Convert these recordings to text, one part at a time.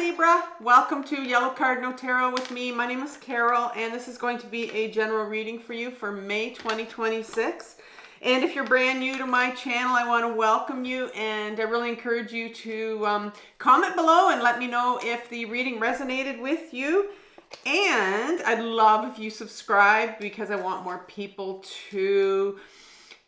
Libra, welcome to Yellow Card No Tarot with me. My name is Carole, and this is going to be a general reading for you for May 2026. And if you're brand new to my channel, I want to welcome you, and I really encourage you to comment below and let me know if the reading resonated with you. And I'd love if you subscribe, because I want more people to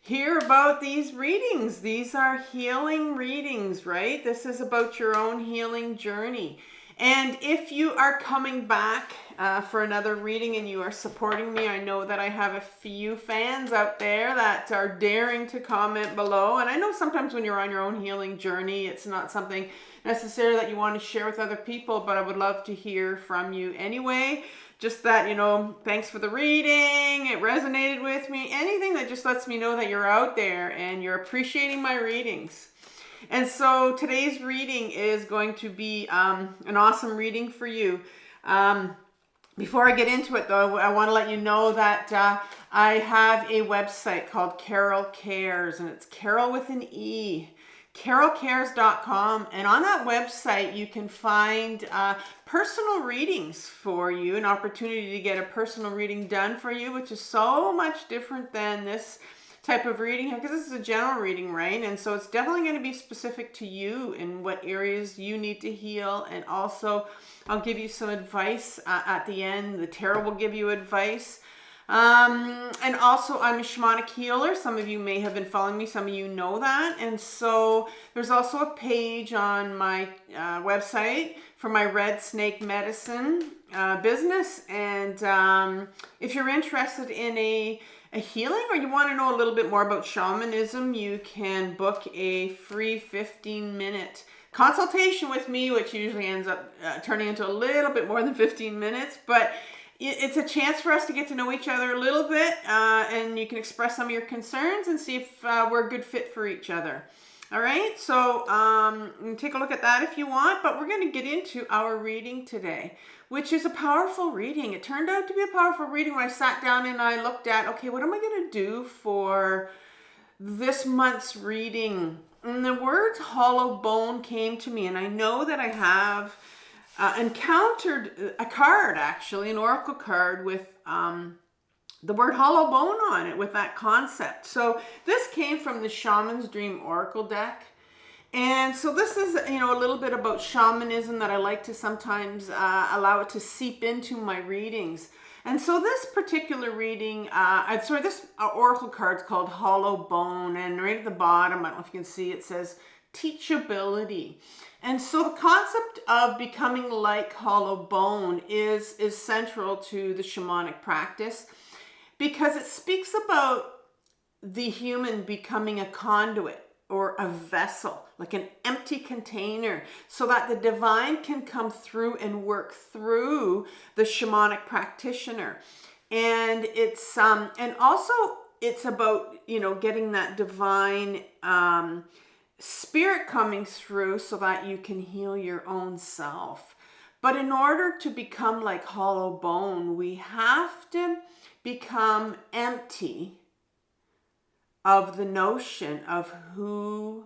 hear about these readings. These are healing readings, right? This is about your own healing journey. And if you are coming back for another reading and you are supporting me, I know that I have a few fans out there that are daring to comment below. And I know sometimes when you're on your own healing journey, it's not something necessarily that you want to share with other people, but I would love to hear from you anyway. Just that, thanks for the reading, it resonated with me, anything that just lets me know that you're out there and you're appreciating my readings. And so today's reading is going to be an awesome reading for you. Before I get into it, though, I want to let you know that I have a website called Carole Cares, and it's Carole with an E. CaroleCares.com, and on that website you can find personal readings for you, an opportunity to get a personal reading done for you, which is so much different than this type of reading, because this is a general reading, right? And so it's definitely going to be specific to you in what areas you need to heal. And also I'll give you some advice at the end. The tarot will give you advice. And also I'm a shamanic healer. Some of you may have been following me. Some of you know that. And so there's also a page on my website for my red snake medicine business. And if you're interested in a healing, or you want to know a little bit more about shamanism, you can book a free 15-minute consultation with me, which usually ends up turning into a little bit more than 15 minutes. But it's a chance for us to get to know each other a little bit, and you can express some of your concerns and see if we're a good fit for each other. All right, so you can take a look at that if you want, but we're going to get into our reading today, which is a powerful reading. It turned out to be a powerful reading when I sat down and I looked at, okay, what am I going to do for this month's reading? And the words hollow bone came to me, and I know that I have encountered a card, actually, an oracle card with the word hollow bone on it, with that concept. So this came from the Shaman's Dream Oracle deck. And so this is, a little bit about shamanism that I like to sometimes allow it to seep into my readings. And so this particular reading, this oracle card is called Hollow Bone. And right at the bottom, I don't know if you can see, it says teachability. And so the concept of becoming like hollow bone is central to the shamanic practice, because it speaks about the human becoming a conduit or a vessel, like an empty container, so that the divine can come through and work through the shamanic practitioner. And it's and also it's about getting that divine spirit coming through so that you can heal your own self. But in order to become like hollow bone, we have to become empty of the notion of who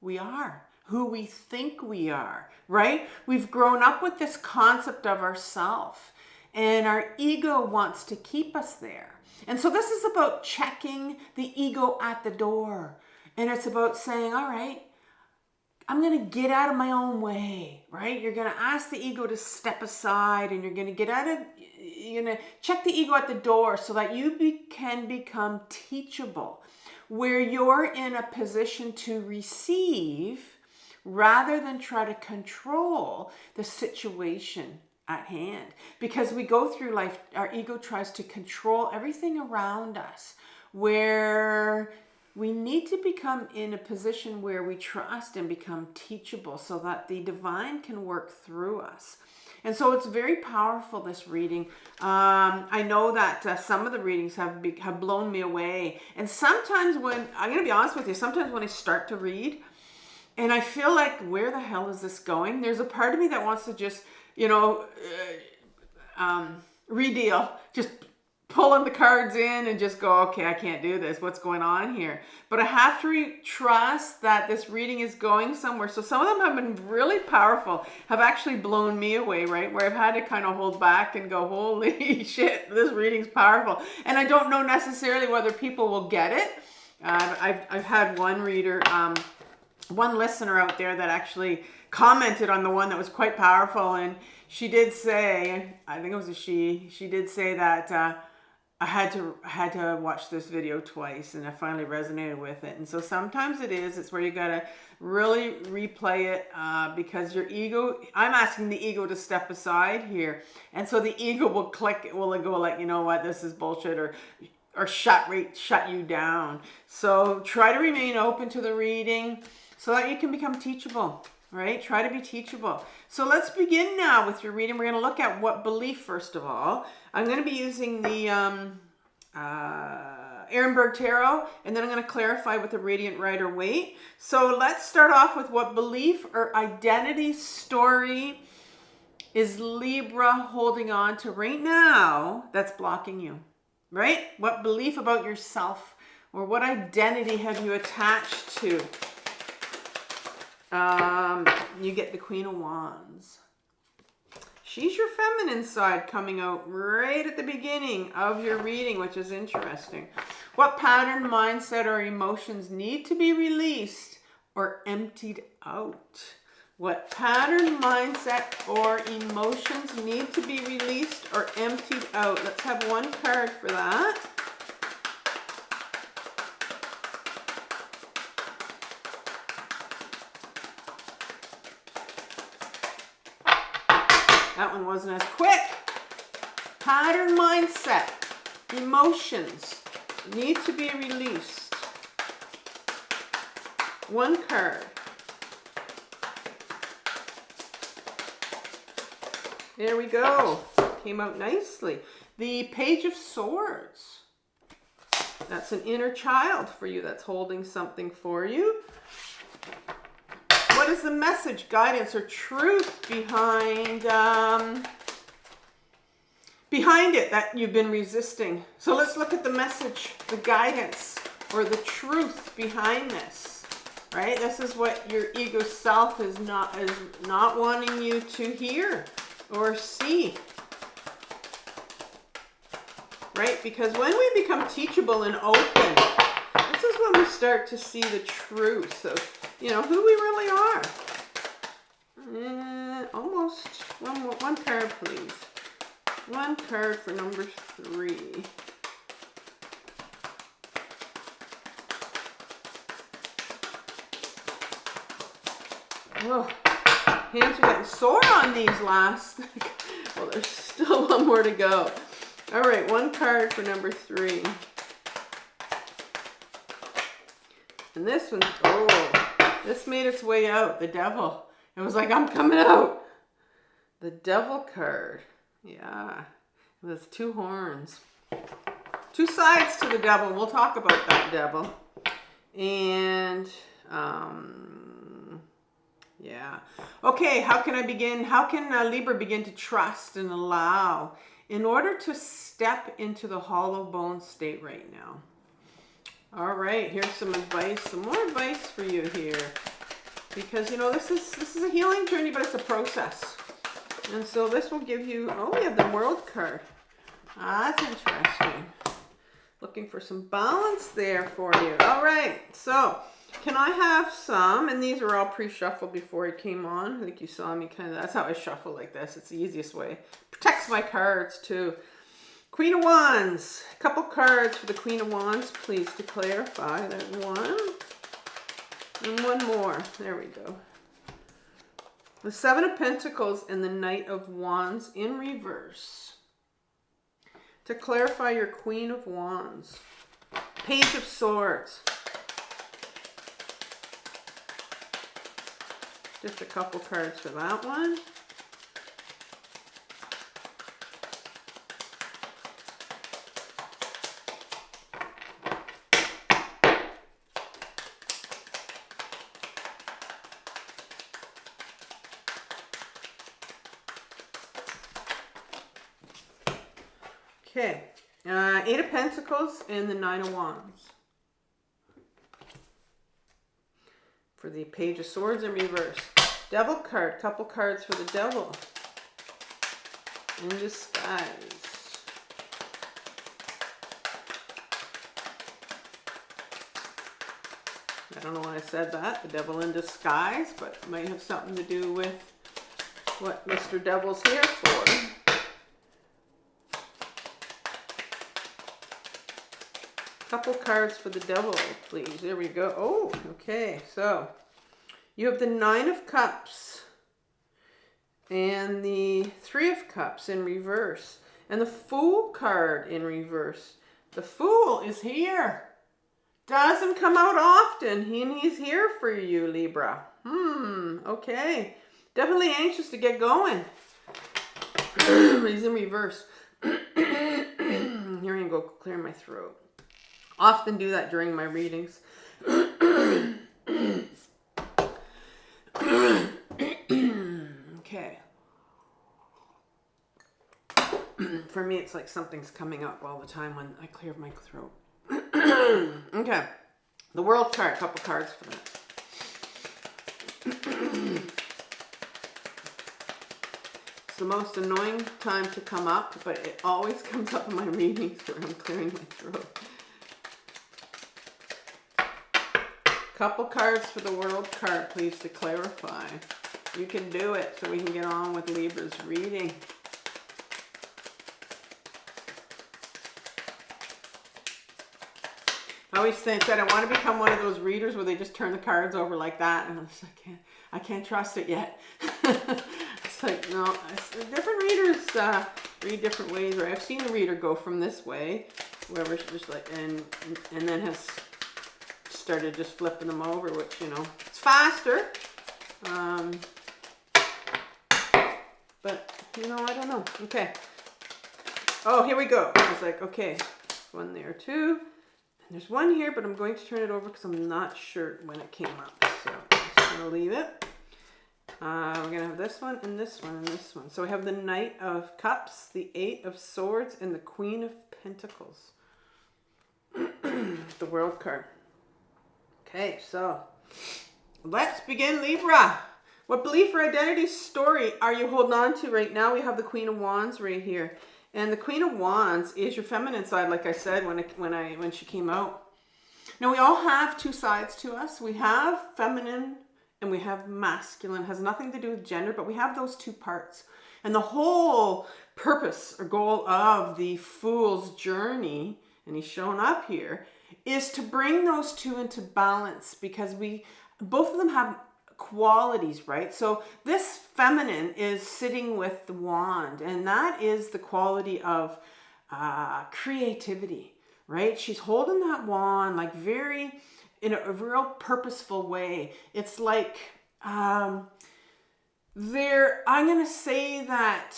we are, who we think we are, right? We've grown up with this concept of ourself, and our ego wants to keep us there. And so this is about checking the ego at the door. And it's about saying, all right, I'm going to get out of my own way, right? You're going to ask the ego to step aside, and you're going to check the ego at the door so that you can become teachable, where you're in a position to receive rather than try to control the situation at hand. Because we go through life, our ego tries to control everything around us, where we need to become in a position where we trust and become teachable so that the divine can work through us. And so it's very powerful, this reading. I know that some of the readings have blown me away. And sometimes I'm going to be honest with you, sometimes when I start to read and I feel like, where the hell is this going? There's a part of me that wants to just, redeal, just pulling the cards in and just go, okay, I can't do this. What's going on here? But I have to trust that this reading is going somewhere. So some of them have been really powerful, have actually blown me away, right? Where I've had to kind of hold back and go, holy shit, this reading's powerful. And I don't know necessarily whether people will get it. I've had one reader, one listener out there that actually commented on the one that was quite powerful, and she did say, I think it was a she did say that I had to watch this video twice, and I finally resonated with it. And so sometimes it's where you gotta really replay it because your ego, I'm asking the ego to step aside here, and so the ego will go like, you know what, this is bullshit, or shut you down. So try to remain open to the reading so that you can become teachable, right? Try to be teachable. So let's begin now with your reading. We're going to look at what belief, first of all. I'm going to be using the Ehrenberg Tarot, and then I'm going to clarify with the Radiant Rider-Waite. So let's start off with what belief or identity story is Libra holding on to right now that's blocking you, right? What belief about yourself or what identity have you attached to? You get the Queen of Wands. She's your feminine side coming out right at the beginning of your reading, which is interesting. What pattern, mindset, or emotions need to be released or emptied out? What pattern, mindset, or emotions need to be released or emptied out? Let's have one card for that. That one wasn't as quick. Pattern, mindset, emotions need to be released. One card. There we go. Came out nicely. The Page of Swords. That's an inner child for you that's holding something for you. What is the message, guidance, or truth behind it that you've been resisting? So let's look at the message, the guidance, or the truth behind this, right? This is what your ego self is not wanting you to hear or see, right? Because when we become teachable and open, this is when we start to see the truth of, you know, who we really are. Almost. One card, please. One card for number 3. Oh, hands are getting sore on these last. Well, there's still one more to go. All right, one card for number 3. And this one, oh, this made its way out. The Devil. It was like, I'm coming out. The Devil card. Yeah. With 2 horns. 2 sides to the Devil. We'll talk about that Devil. And, yeah. Okay, how can I begin? How can Libra begin to trust and allow in order to step into the hollow bone state right now? All right, here's some advice, some more advice for you here. Because, you know, this is a healing journey, but it's a process. And so this will give you, oh, we have the World card. That's interesting. Looking for some balance there for you. All right, so can I have some, and these are all pre-shuffled before it came on. I think you saw me kind of, that's how I shuffle like this. It's the easiest way. Protects my cards too. Queen of Wands. A couple cards for the Queen of Wands, please, to clarify. There's one. And one more. There we go. The 7 of Pentacles and the Knight of Wands in reverse. To clarify your Queen of Wands. Page of Swords. Just a couple cards for that one. Okay, Eight of Pentacles and the Nine of Wands. For the Page of Swords in reverse. Devil card, couple cards for the Devil. In disguise. I don't know why I said that, the Devil in disguise, but it might have something to do with what Mr. Devil's here for. Couple cards for the Devil, please. There we go. Oh, okay. So you have the Nine of Cups and the Three of Cups in reverse and the Fool card in reverse. The Fool is here. Doesn't come out often. He's here for you, Libra. Okay. Definitely anxious to get going. He's in reverse. Here I go, clear my throat. Often do that during my readings. Okay. For me, it's like something's coming up all the time when I clear my throat. Okay. The World card, couple cards for that. It's the most annoying time to come up, but it always comes up in my readings where I'm clearing my throat. Couple cards for the World card, please, to clarify. You can do it so we can get on with Libra's reading. I always said I want to become one of those readers where they just turn the cards over like that, and I can't trust it yet. It's like, no, different readers read different ways. Right? I've seen a reader go from this way, whoever's just like, and then has started just flipping them over, which, you know, it's faster. But, you know, I don't know. Okay. Oh, here we go. I was like, okay, one there too. And there's one here, but I'm going to turn it over because I'm not sure when it came up. So I'm just going to leave it. We're going to have this one and this one and this one. So we have the Knight of Cups, the Eight of Swords, and the Queen of Pentacles. The World card. Okay, so let's begin, Libra. What belief or identity story are you holding on to right now? We have the Queen of Wands right here. And the Queen of Wands is your feminine side, like I said when she came out. Now, we all have two sides to us. We have feminine and we have masculine. It has nothing to do with gender, but we have those two parts. And the whole purpose or goal of the Fool's journey, and he's shown up here, is to bring those two into balance, because both of them have qualities, right? So this feminine is sitting with the wand, and that is the quality of creativity, right? She's holding that wand like very in a real purposeful way. It's like I'm gonna say that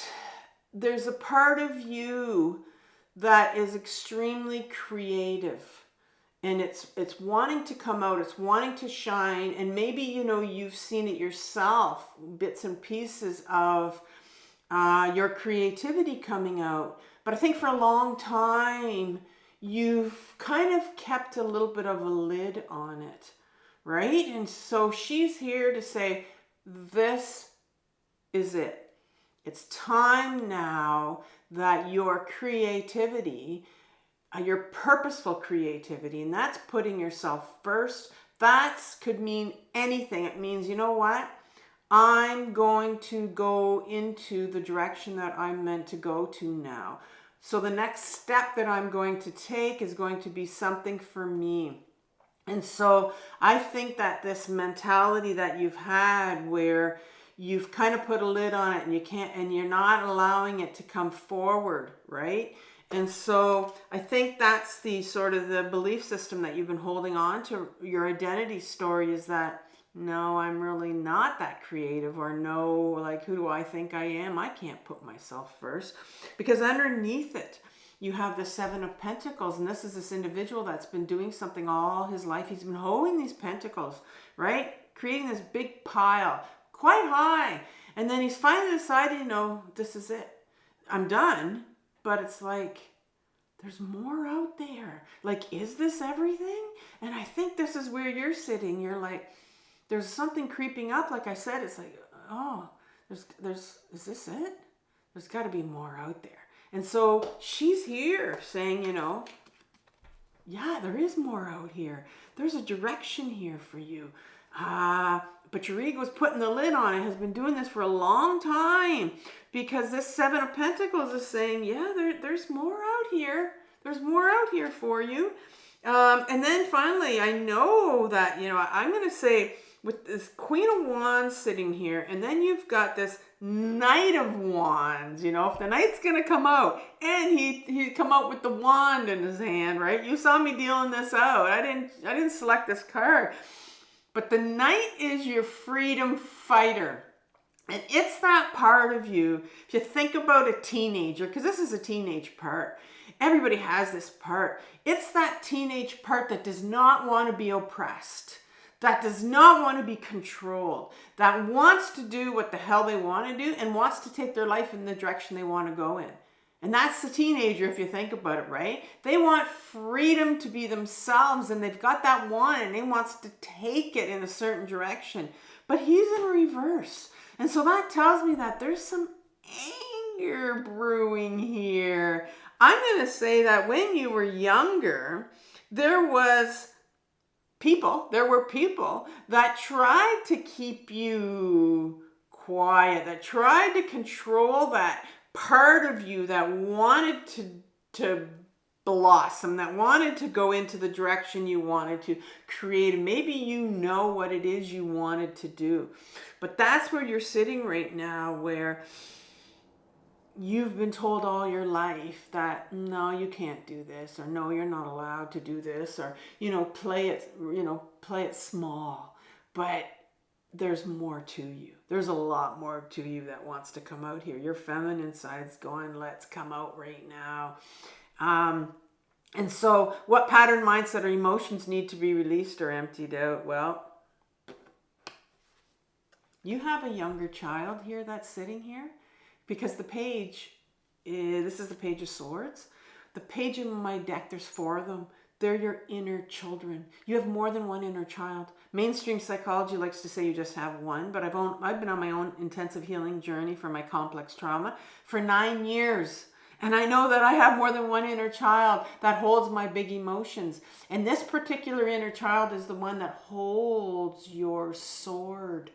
there's a part of you that is extremely creative. And it's wanting to come out, it's wanting to shine, and maybe, you know, you've seen it yourself, bits and pieces of your creativity coming out. But I think for a long time, you've kind of kept a little bit of a lid on it, right? And so she's here to say, this is it. It's time now that your creativity, your purposeful creativity, and that's putting yourself first. That could mean anything. It means, you know what? I'm going to go into the direction that I'm meant to go to now. So the next step that I'm going to take is going to be something for me. And so I think that this mentality that you've had where you've kind of put a lid on it and you're not allowing it to come forward, right? And so I think that's the sort of the belief system that you've been holding on to. Your identity story is that, no, I'm really not that creative, or no, like, who do I think I am? I can't put myself first. Because underneath it, you have the Seven of Pentacles, and this is this individual that's been doing something all his life. He's been holding these pentacles, right? Creating this big pile, quite high. And then he's finally decided, you know, this is it. I'm done. But it's like, there's more out there. Like, is this everything? And I think this is where you're sitting. You're like, there's something creeping up. Like I said, it's like, oh, is this it? There's got to be more out there. And so she's here saying, you know, yeah, there is more out here. There's a direction here for you. But your ego's putting the lid on it, has been doing this for a long time, because this Seven of Pentacles is saying, yeah, there's more out here. There's more out here for you. And then finally, I know that, you know, I'm going to say with this Queen of Wands sitting here, and then you've got this Knight of Wands, you know, if the Knight's going to come out, and he'd come out with the wand in his hand, right? You saw me dealing this out. I didn't select this card. But the Knight is your freedom fighter. And it's that part of you, if you think about a teenager, because this is a teenage part. Everybody has this part. It's that teenage part that does not want to be oppressed, that does not want to be controlled, that wants to do what the hell they want to do and wants to take their life in the direction they want to go in. And that's the teenager, if you think about it, right? They want freedom to be themselves, and they've got that wand, and he wants to take it in a certain direction. But he's in reverse. And so that tells me that there's some anger brewing here. I'm going to say that when you were younger, there were people that tried to keep you quiet, that tried to control that part of you that wanted to blossom, that wanted to go into the direction you wanted to create. And maybe you know what it is you wanted to do. But that's where you're sitting right now, where you've been told all your life that, no, you can't do this, or no, you're not allowed to do this, or, you know, play it small. But there's more to you. There's a lot more to you that wants to come out here. Your feminine side's going, let's come out right now. And so what pattern, mindset, or emotions need to be released or emptied out? Well, you have a younger child here that's sitting here, because the page, this is the Page of Swords. The page in my deck, there's 4 of them. They're your inner children. You have more than one inner child. Mainstream psychology likes to say you just have one, but I've been on my own intensive healing journey for my complex trauma for 9 years. And I know that I have more than one inner child that holds my big emotions. And this particular inner child is the one that holds your sword,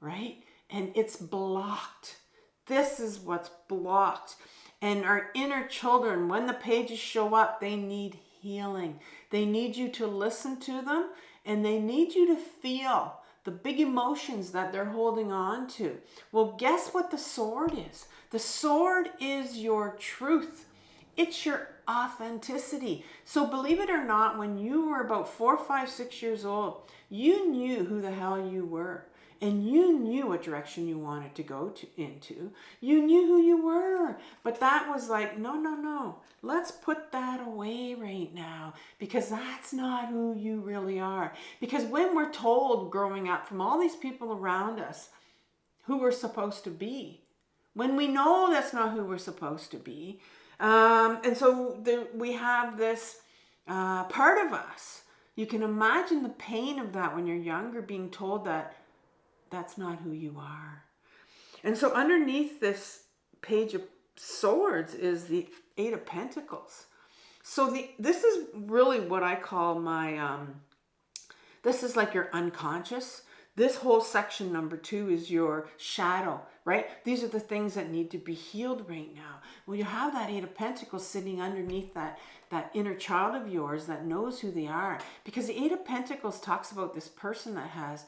right? And it's blocked. This is what's blocked. And our inner children, when the pages show up, they need healing. They need you to listen to them, and they need you to feel the big emotions that they're holding on to. Well, guess what the sword is? The sword is your truth. It's your authenticity. So believe it or not, when you were about 4, 5, 6 years old, you knew who the hell you were. And you knew what direction you wanted to go into. You knew who you were. But that was like, no. Let's put that away right now, because that's not who you really are. Because when we're told growing up from all these people around us who we're supposed to be, when we know that's not who we're supposed to be, and so we have this part of us. You can imagine the pain of that when you're younger, being told that that's not who you are. And so underneath this Page of Swords is the 8 of Pentacles. So this is really what I call my, this is like your unconscious. This whole section number 2 is your shadow, right? These are the things that need to be healed right now. Well, you have that 8 of Pentacles sitting underneath that inner child of yours that knows who they are. Because the 8 of Pentacles talks about this person that has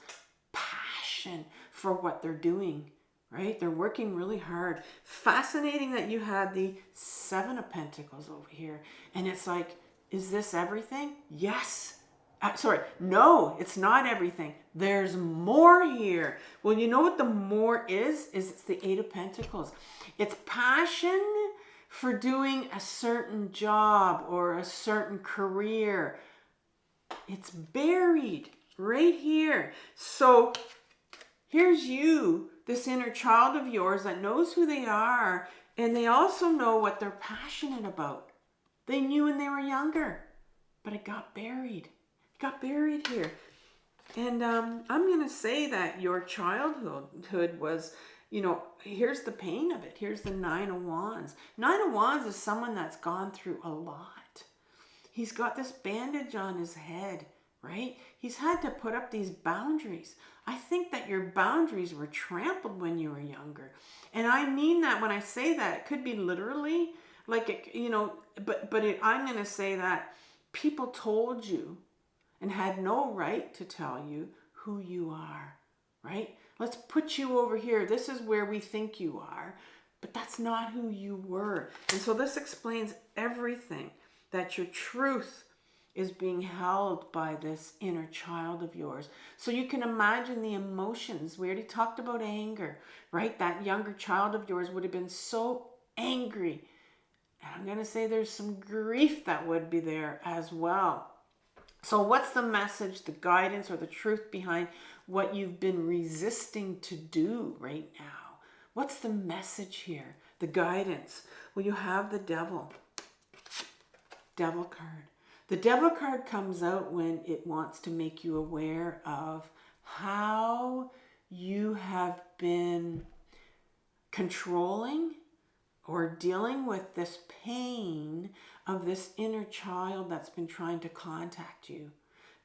passion for what they're doing, right? They're working really hard. Fascinating that you had the 7 of Pentacles over here. And it's like, is this everything? Yes. No, it's not everything. There's more here. Well, you know what the more is it's the 8 of Pentacles. It's passion for doing a certain job or a certain career. It's buried right here. So here's you, this inner child of yours that knows who they are, and they also know what they're passionate about. They knew when they were younger, but it got buried. It got buried here. And I'm going to say that your childhood was, here's the pain of it. Here's the Nine of Wands. Nine of Wands is someone that's gone through a lot. He's got this bandage on his head, right? He's had to put up these boundaries. I think that your boundaries were trampled when you were younger. And I mean that when I say that. It could be literally, like, I'm going to say that people told you and had no right to tell you who you are, right? Let's put you over here. This is where we think you are, but that's not who you were. And so this explains everything, that your truth is being held by this inner child of yours. So you can imagine the emotions. We already talked about anger, right? That younger child of yours would have been so angry. And I'm going to say there's some grief that would be there as well. So what's the message, the guidance, or the truth behind what you've been resisting to do right now? What's the message here? The guidance. Well, you have the Devil. Devil card. The Devil card comes out when it wants to make you aware of how you have been controlling or dealing with this pain of this inner child that's been trying to contact you,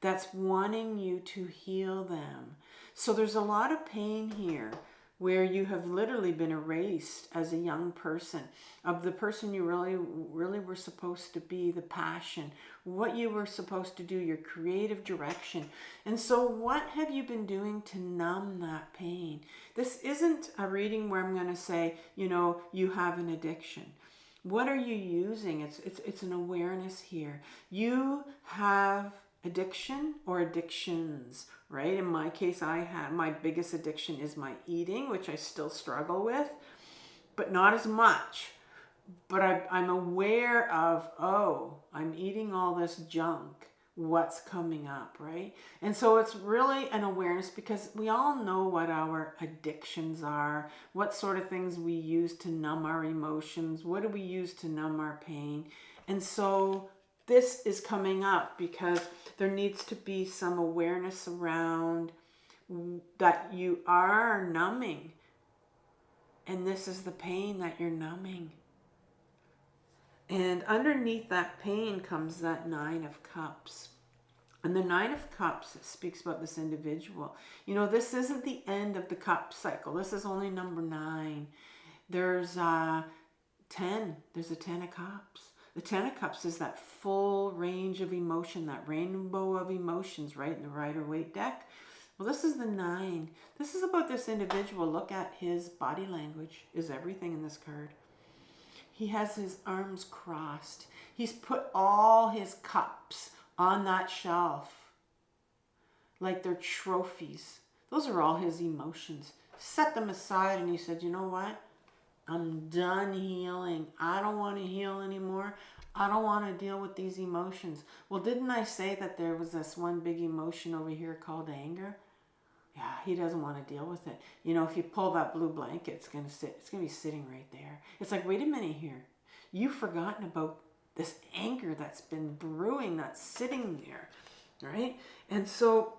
that's wanting you to heal them. So there's a lot of pain here where you have literally been erased as a young person of the person you really were supposed to be, the passion, what you were supposed to do, your creative direction. And so what have you been doing to numb that pain? This isn't a reading where I'm going to say, you have an addiction. What are you using? It's an awareness here. You have addiction or addictions, right? In my case, my biggest addiction is my eating, which I still struggle with, but not as much. But I'm aware of, I'm eating all this junk. What's coming up, right? And so it's really an awareness, because we all know what our addictions are, what sort of things we use to numb our emotions, what do we use to numb our pain. And so this is coming up because there needs to be some awareness around that you are numbing. And this is the pain that you're numbing. And underneath that pain comes that Nine of Cups. And the Nine of Cups speaks about this individual. This isn't the end of the cup cycle. This is only number 9. There's 10. There's a 10 of Cups. The 10 of Cups is that full range of emotion, that rainbow of emotions, right, in the Rider-Waite deck. Well, this is the 9. This is about this individual. Look at his body language is everything in this card. He has his arms crossed. He's put all his cups on that shelf like they're trophies. Those are all his emotions. Set them aside, and he said, you know what? I'm done healing. I don't want to heal anymore. I don't want to deal with these emotions. Well, didn't I say that there was this one big emotion over here called anger? Yeah, he doesn't want to deal with it. If you pull that blue blanket, it's going to be sitting right there. It's like, wait a minute here. You've forgotten about this anger that's been brewing, that's sitting there, right? And so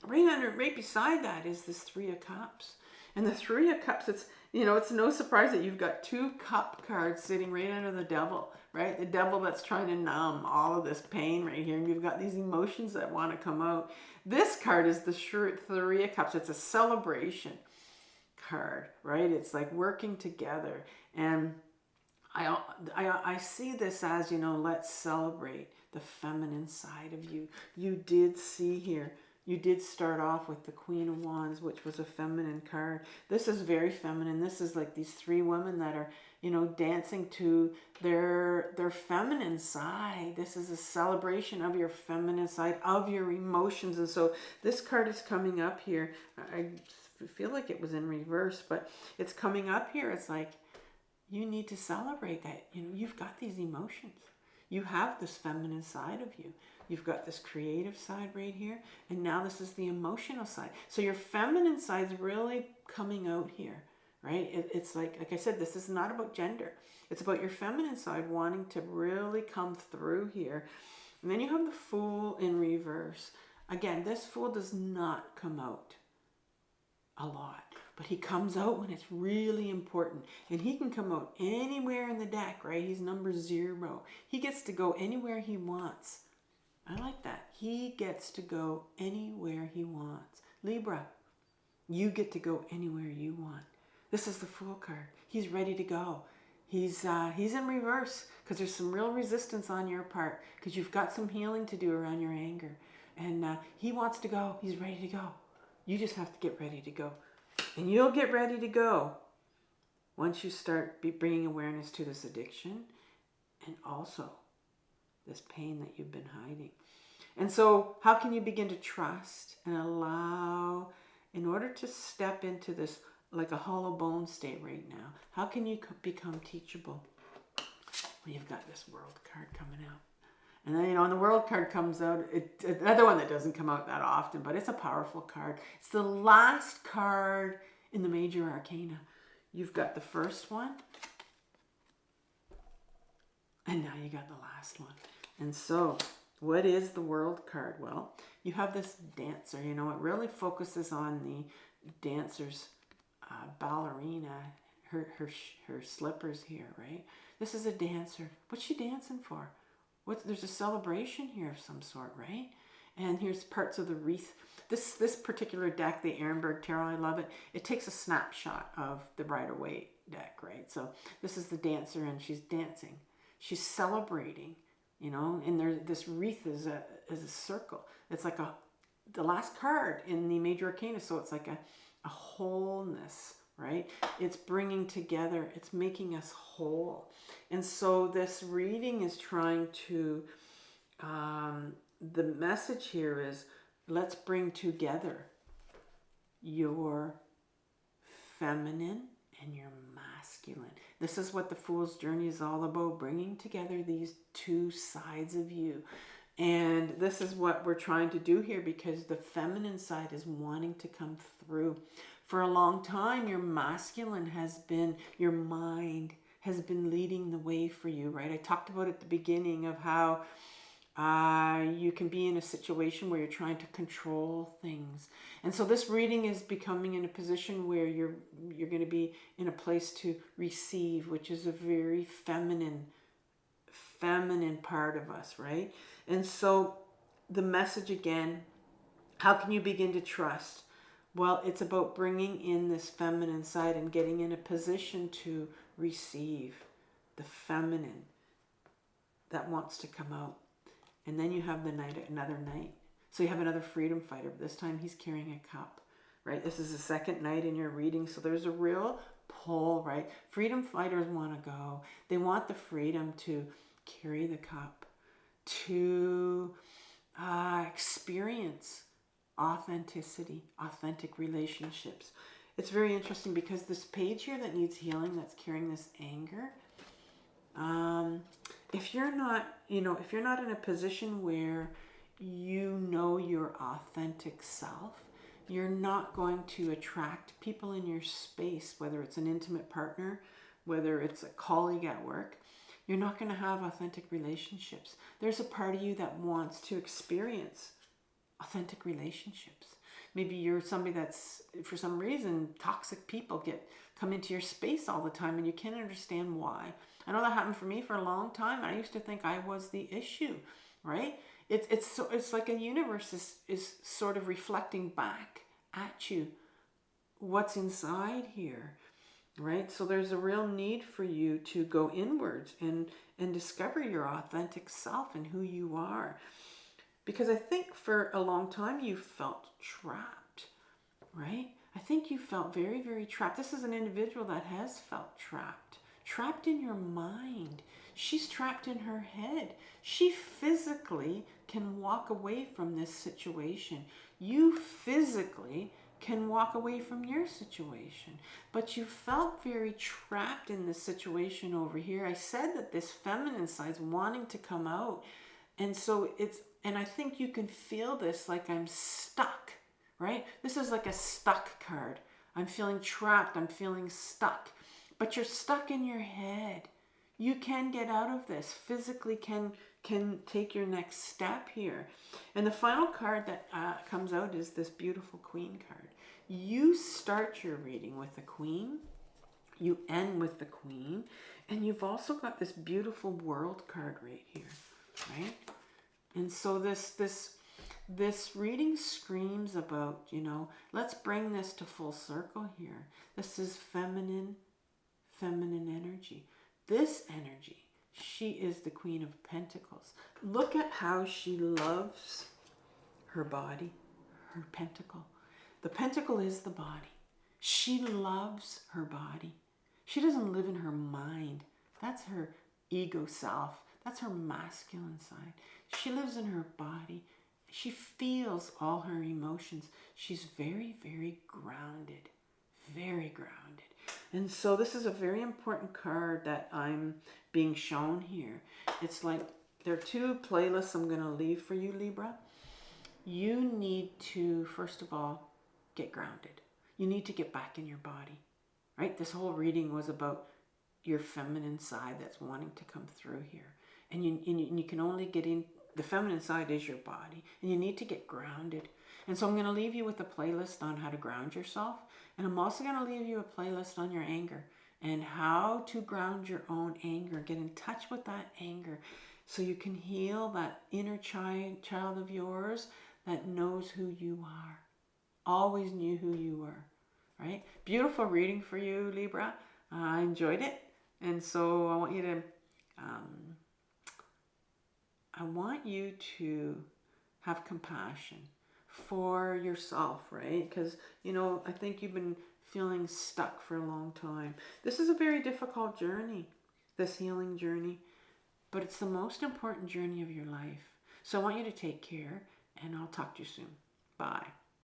right beside that is this 3 of Cups. And the 3 of Cups, it's no surprise that you've got 2 cup cards sitting right under the Devil, right? The Devil that's trying to numb all of this pain right here. And you've got these emotions that want to come out. This card is the 3 of Cups. It's a celebration card, right? It's like working together. And I see this as, let's celebrate the feminine side of you. You did see here, you did start off with the Queen of Wands, which was a feminine card. This is very feminine. This is like these 3 women that are, dancing to their feminine side. This is a celebration of your feminine side, of your emotions. And so this card is coming up here. I feel like it was in reverse, but it's coming up here. It's like, you need to celebrate that. You've got these emotions. You have this feminine side of you. You've got this creative side right here. And now this is the emotional side. So your feminine side's really coming out here, right? It's like I said, this is not about gender. It's about your feminine side wanting to really come through here. And then you have the Fool in reverse. Again, this Fool does not come out a lot, but he comes out when it's really important. And he can come out anywhere in the deck, right? He's number 0. He gets to go anywhere he wants. I like that. He gets to go anywhere he wants. Libra, you get to go anywhere you want. This is the Fool card. He's ready to go. He's in reverse because there's some real resistance on your part because you've got some healing to do around your anger. And he wants to go. He's ready to go. You just have to get ready to go. And you'll get ready to go once you start bringing awareness to this addiction and also this pain that you've been hiding. And so how can you begin to trust and allow, in order to step into this like a hollow bone state right now, how can you become teachable? Well, you've got this World card coming out. And then, when the World card comes out, another one that doesn't come out that often, but it's a powerful card. It's the last card in the major arcana. You've got the first one, and now you got the last one. And so, what is the World card? Well, you have this dancer. It really focuses on the dancer's ballerina, her slippers here, right? This is a dancer. What's she dancing for? There's a celebration here of some sort, right? And here's parts of the wreath. This particular deck, the Ehrenberg Tarot, I love it. It takes a snapshot of the Rider-Waite deck, right? So this is the dancer, and she's dancing. She's celebrating, and this wreath is a circle. It's like the last card in the major arcana, so it's like a wholeness, right? It's bringing together, it's making us whole. And so this reading is trying to, the message here is, let's bring together your feminine and your masculine. This is what the Fool's Journey is all about, bringing together these two sides of you. And this is what we're trying to do here, because the feminine side is wanting to come through. For a long time, your masculine has been, your mind has been leading the way for you, right? I talked about at the beginning of how you can be in a situation where you're trying to control things. And so this reading is becoming in a position where you're going to be in a place to receive, which is a very feminine part of us, right? And so the message again, how can you begin to trust? Well, it's about bringing in this feminine side and getting in a position to receive the feminine that wants to come out. And then you have another knight. So you have another freedom fighter. This time he's carrying a cup, right? This is the second night in your reading. So there's a real pull, right? Freedom fighters want to go. They want the freedom to carry the cup, to experience authenticity, authentic relationships. It's very interesting because this page here that needs healing, that's carrying this anger, if you're not in a position where you know your authentic self, you're not going to attract people in your space, whether it's an intimate partner, whether it's a colleague at work. You're not going to have authentic relationships. There's a part of you that wants to experience authentic relationships. Maybe you're somebody that's, for some reason, toxic people come into your space all the time and you can't understand why. I know that happened for me for a long time. I used to think I was the issue, right? It's like a universe is sort of reflecting back at you what's inside here, right? So there's a real need for you to go inwards and discover your authentic self and who you are. Because I think for a long time you felt trapped, right? I think you felt very, very trapped. This is an individual that has felt trapped in your mind. She's trapped in her head. She physically can walk away from this situation. You physically can walk away from your situation, but you felt very trapped in this situation over here. I said that this feminine side's wanting to come out. And so and I think you can feel this, like I'm stuck, right? This is like a stuck card. I'm feeling trapped. I'm feeling stuck. But you're stuck in your head. You can get out of this. Physically can take your next step here. And the final card that comes out is this beautiful Queen card. You start your reading with the Queen. You end with the Queen. And you've also got this beautiful World card right here, right? And so this reading screams about, you know, let's bring this to full circle here. This is feminine energy. This energy, she is the Queen of Pentacles. Look at how she loves her body, her pentacle. The pentacle is the body. She loves her body. She doesn't live in her mind. That's her ego self. That's her masculine side. She lives in her body. She feels all her emotions. She's very, very grounded. Very grounded. And so this is a very important card that I'm being shown here. It's like there are two playlists I'm going to leave for you, Libra. You need to, first of all, get grounded. You need to get back in your body, right? This whole reading was about your feminine side that's wanting to come through here. And you can only get in, the feminine side is your body, and you need to get grounded. And so I'm going to leave you with a playlist on how to ground yourself. And I'm also going to leave you a playlist on your anger and how to ground your own anger. Get in touch with that anger so you can heal that inner child of yours that knows who you are. Always knew who you were, right? Beautiful reading for you, Libra. I enjoyed it. And so I want you to have compassion for yourself, right? Because, you know, I think you've been feeling stuck for a long time. This is a very difficult journey, this healing journey, but it's the most important journey of your life. So I want you to take care, and I'll talk to you soon. Bye.